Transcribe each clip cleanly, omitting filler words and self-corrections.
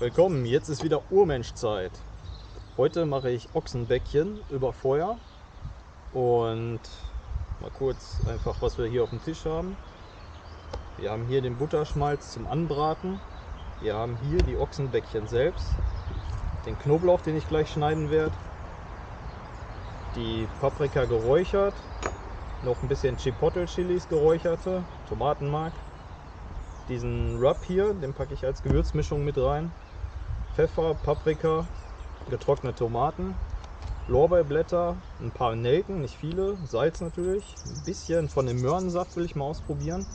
Willkommen, jetzt ist wieder Urmenschzeit. Heute mache ich Ochsenbäckchen über Feuer und mal kurz einfach, was wir hier auf dem Tisch haben. Wir haben hier den Butterschmalz zum Anbraten. Wir haben hier die Ochsenbäckchen selbst, den Knoblauch, den ich gleich schneiden werde, die Paprika geräuchert, noch ein bisschen Chipotle-Chilis geräucherte, Tomatenmark. Diesen Rub hier, den packe ich als Gewürzmischung mit rein. Pfeffer, Paprika, getrocknete Tomaten, Lorbeerblätter, ein paar Nelken, nicht viele, Salz natürlich, ein bisschen von dem Möhrensaft will ich mal ausprobieren.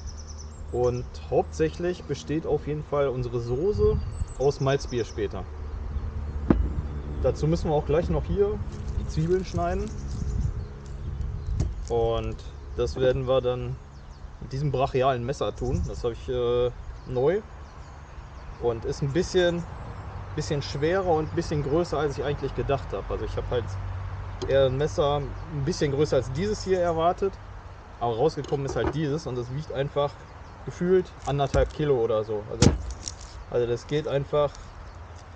Und hauptsächlich besteht auf jeden Fall unsere Soße aus Malzbier später. Dazu müssen wir auch gleich noch hier die Zwiebeln schneiden. Und das werden wir dann mit diesem brachialen Messer tun. Das habe ich neu und ist ein bisschen schwerer und ein bisschen größer, als ich eigentlich gedacht habe. Also ich habe halt eher ein Messer ein bisschen größer als dieses hier erwartet, aber rausgekommen ist halt dieses und das wiegt einfach gefühlt 1,5 Kilo oder so. Also das geht einfach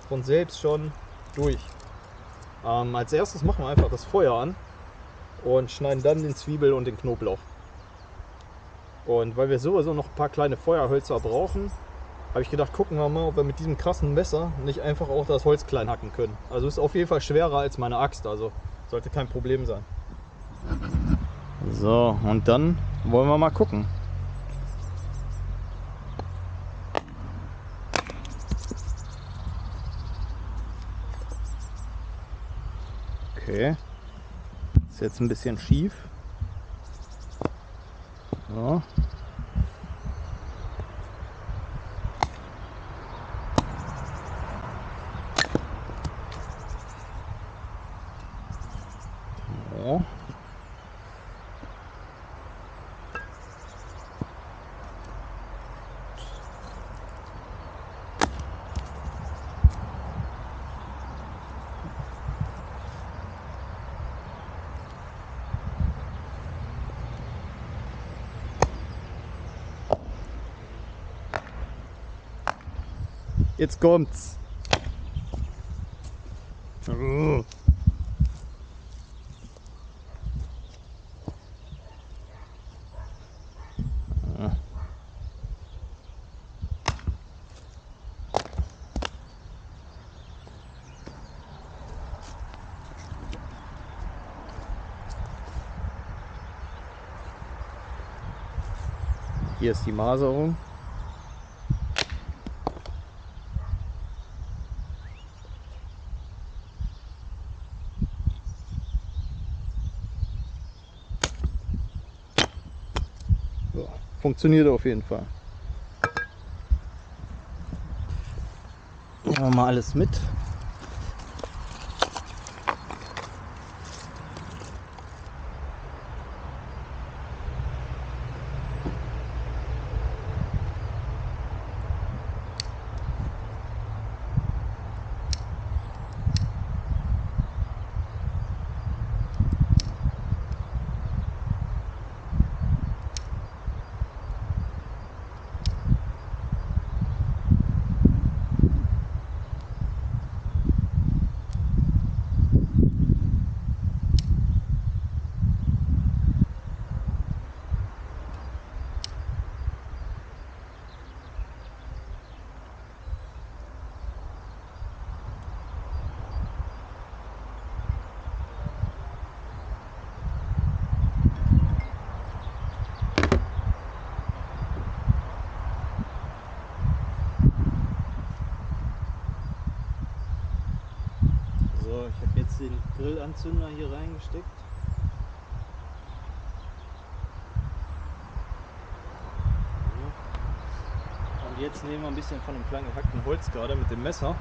von selbst schon durch. Als erstes machen wir einfach das Feuer an und schneiden dann den Zwiebel und den Knoblauch. Und weil wir sowieso noch ein paar kleine Feuerhölzer brauchen, habe ich gedacht, gucken wir mal, ob wir mit diesem krassen Messer nicht einfach auch das Holz klein hacken können. Also ist auf jeden Fall schwerer als meine Axt, also sollte kein Problem sein. So, und dann wollen wir mal gucken. Okay, ist jetzt ein bisschen schief. So. So. Jetzt kommt's. Hier ist die Maserung. So, funktioniert auf jeden Fall. Nehmen wir mal alles mit. So, ich habe jetzt den Grillanzünder hier reingesteckt. Und jetzt nehmen wir ein bisschen von dem kleinen gehackten Holz gerade mit dem Messer.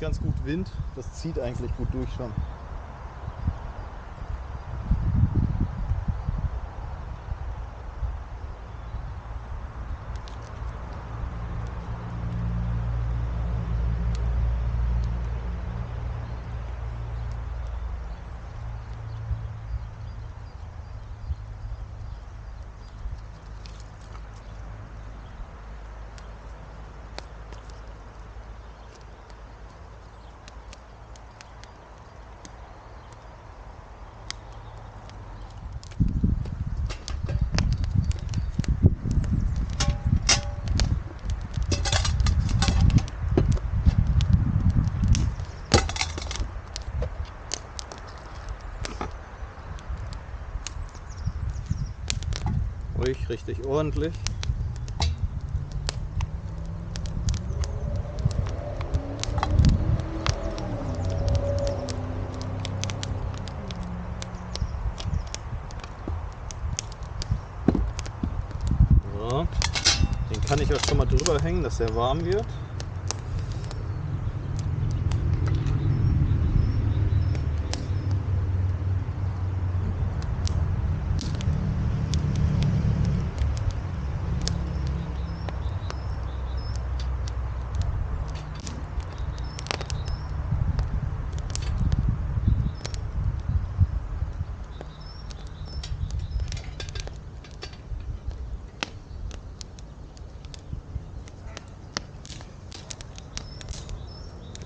Ganz gut Wind, das zieht eigentlich gut durch schon. Ruhig, richtig ordentlich. So, den kann ich auch schon mal drüber hängen, dass er warm wird.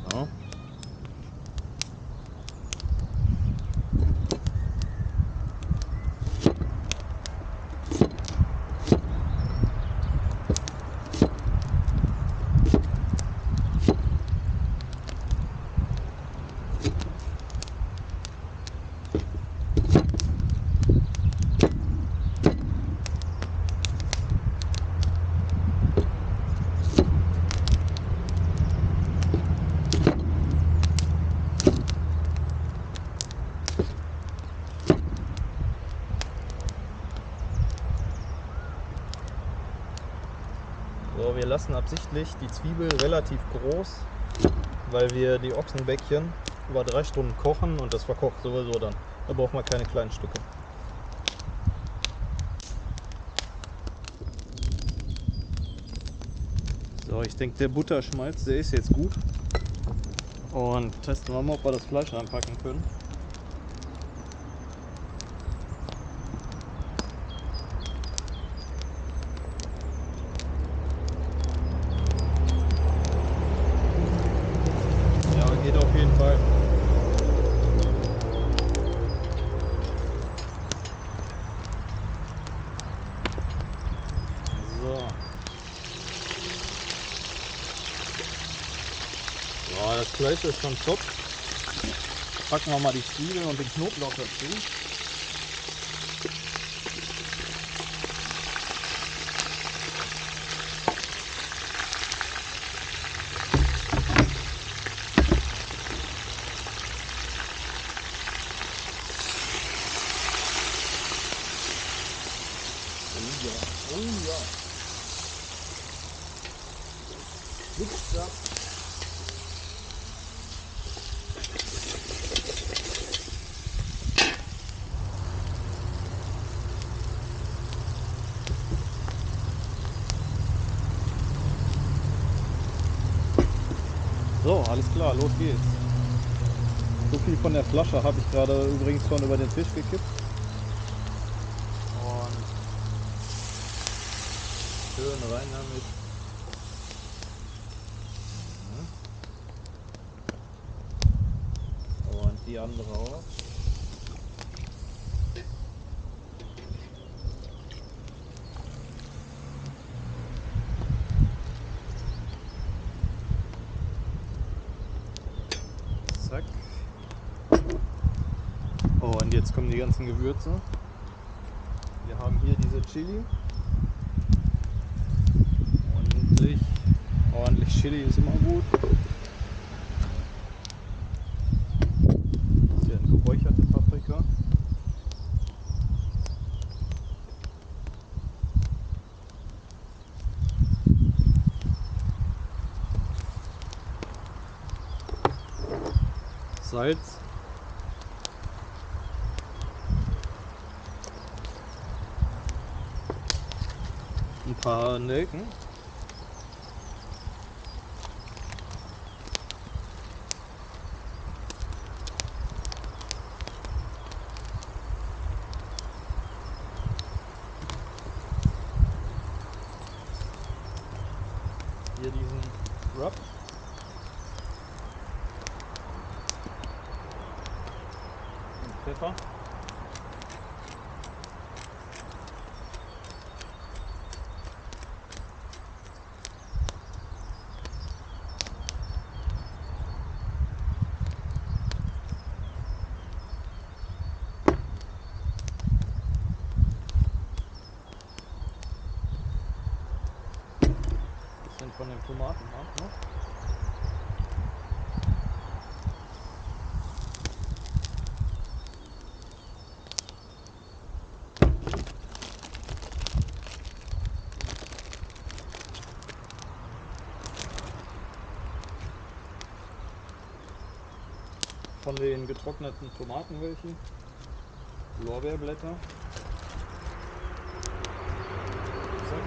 So. So, wir lassen absichtlich die Zwiebel relativ groß, weil wir die Ochsenbäckchen über 3 Stunden kochen und das verkocht sowieso dann. Da braucht man keine kleinen Stücke. So, ich denke, der Butterschmalz, der ist jetzt gut. Und testen wir mal, ob wir das Fleisch anpacken können. Ja, geht auf jeden Fall. So. Ja, das Fleisch ist schon top. Packen wir mal die Zwiebel und den Knoblauch dazu. Oh ja. Hübsch ab. So, alles klar, los geht's. So viel von der Flasche habe ich gerade übrigens schon über den Tisch gekippt. Und schön rein damit. Und die andere auch. Zack. Oh, und jetzt kommen die ganzen Gewürze. Wir haben hier diese Chili. Ordentlich Chili ist immer gut. Bisschen geräucherte Paprika. Salz. Ein paar Nelken. Hier diesen Rub. Und Pfeffer. von den Tomaten ab noch. Von den getrockneten Tomatenhüllchen, Lorbeerblätter. Zack.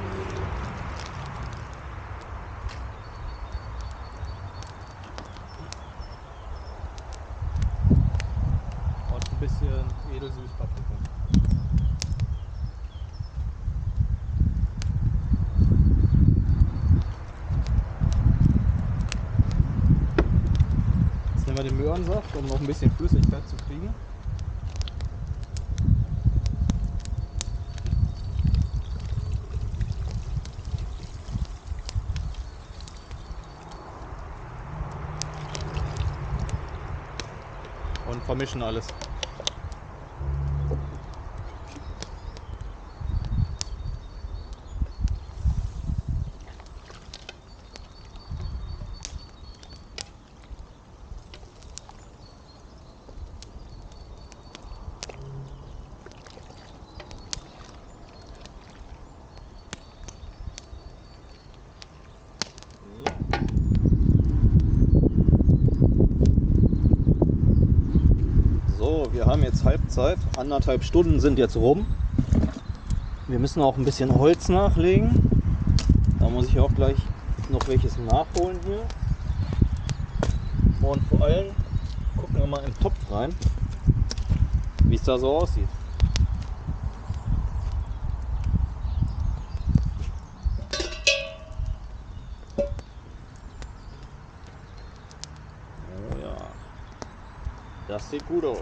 Und ein bisschen Edelsüßpaprika. Jetzt nehmen wir den Möhrensaft, um noch ein bisschen Flüssigkeit zu kriegen. Und vermischen alles. So, wir haben jetzt Halbzeit. 1,5 Stunden sind jetzt rum. Wir müssen auch ein bisschen Holz nachlegen. Da muss ich auch gleich noch welches nachholen hier. Und vor allem gucken wir mal im Topf rein, wie es da so aussieht. Oh ja, das sieht gut aus.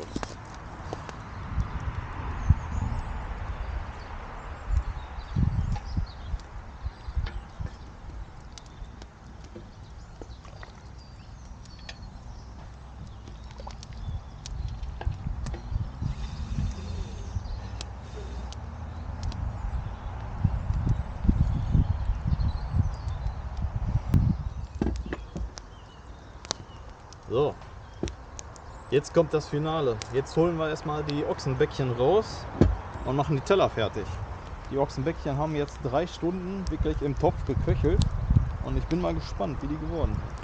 So, jetzt kommt das Finale. Jetzt holen wir erstmal die Ochsenbäckchen raus und machen die Teller fertig. Die Ochsenbäckchen haben jetzt 3 Stunden wirklich im Topf geköchelt und ich bin mal gespannt, wie die geworden sind.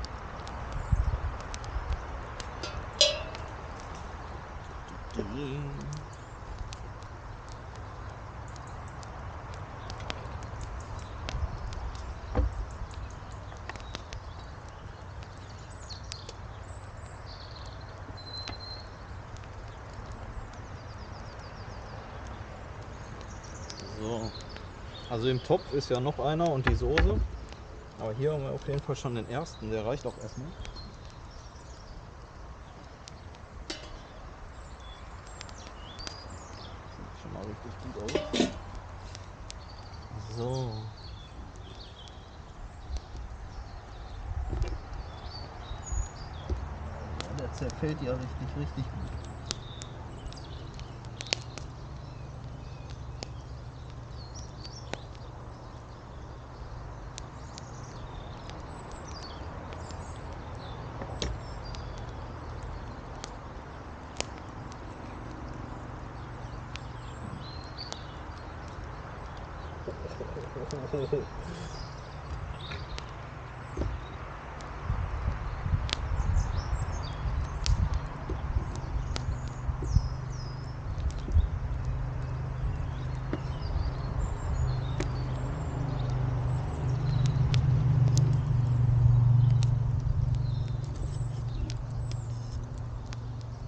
So, also im Topf ist ja noch einer und die Soße. Aber hier haben wir auf jeden Fall schon den ersten, der reicht auch erstmal. Sieht schon mal richtig gut aus. So. Ja, der zerfällt ja richtig gut.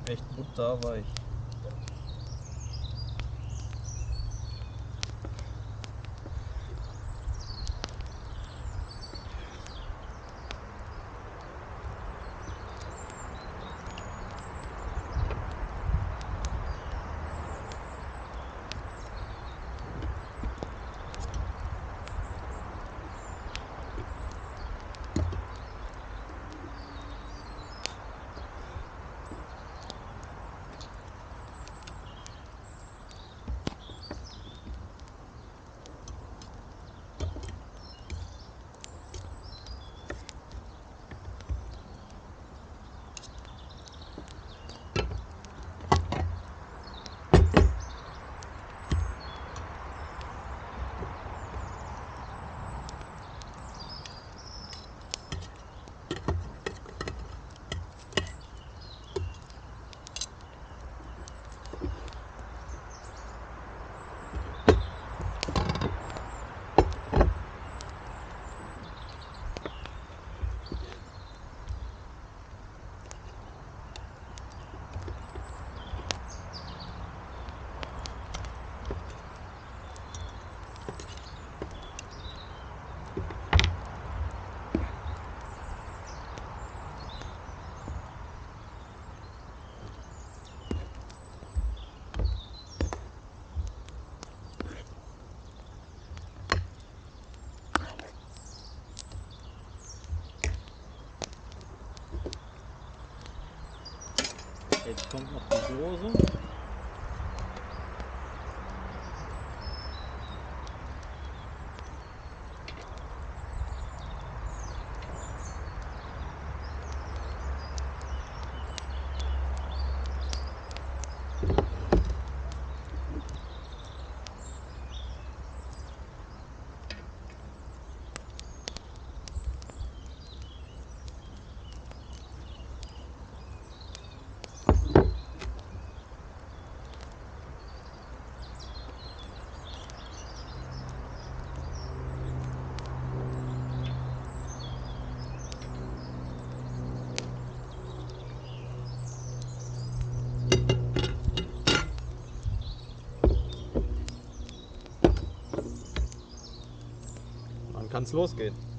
Echt butterweich. Jetzt kommt noch die Dose. Dann kann es losgehen.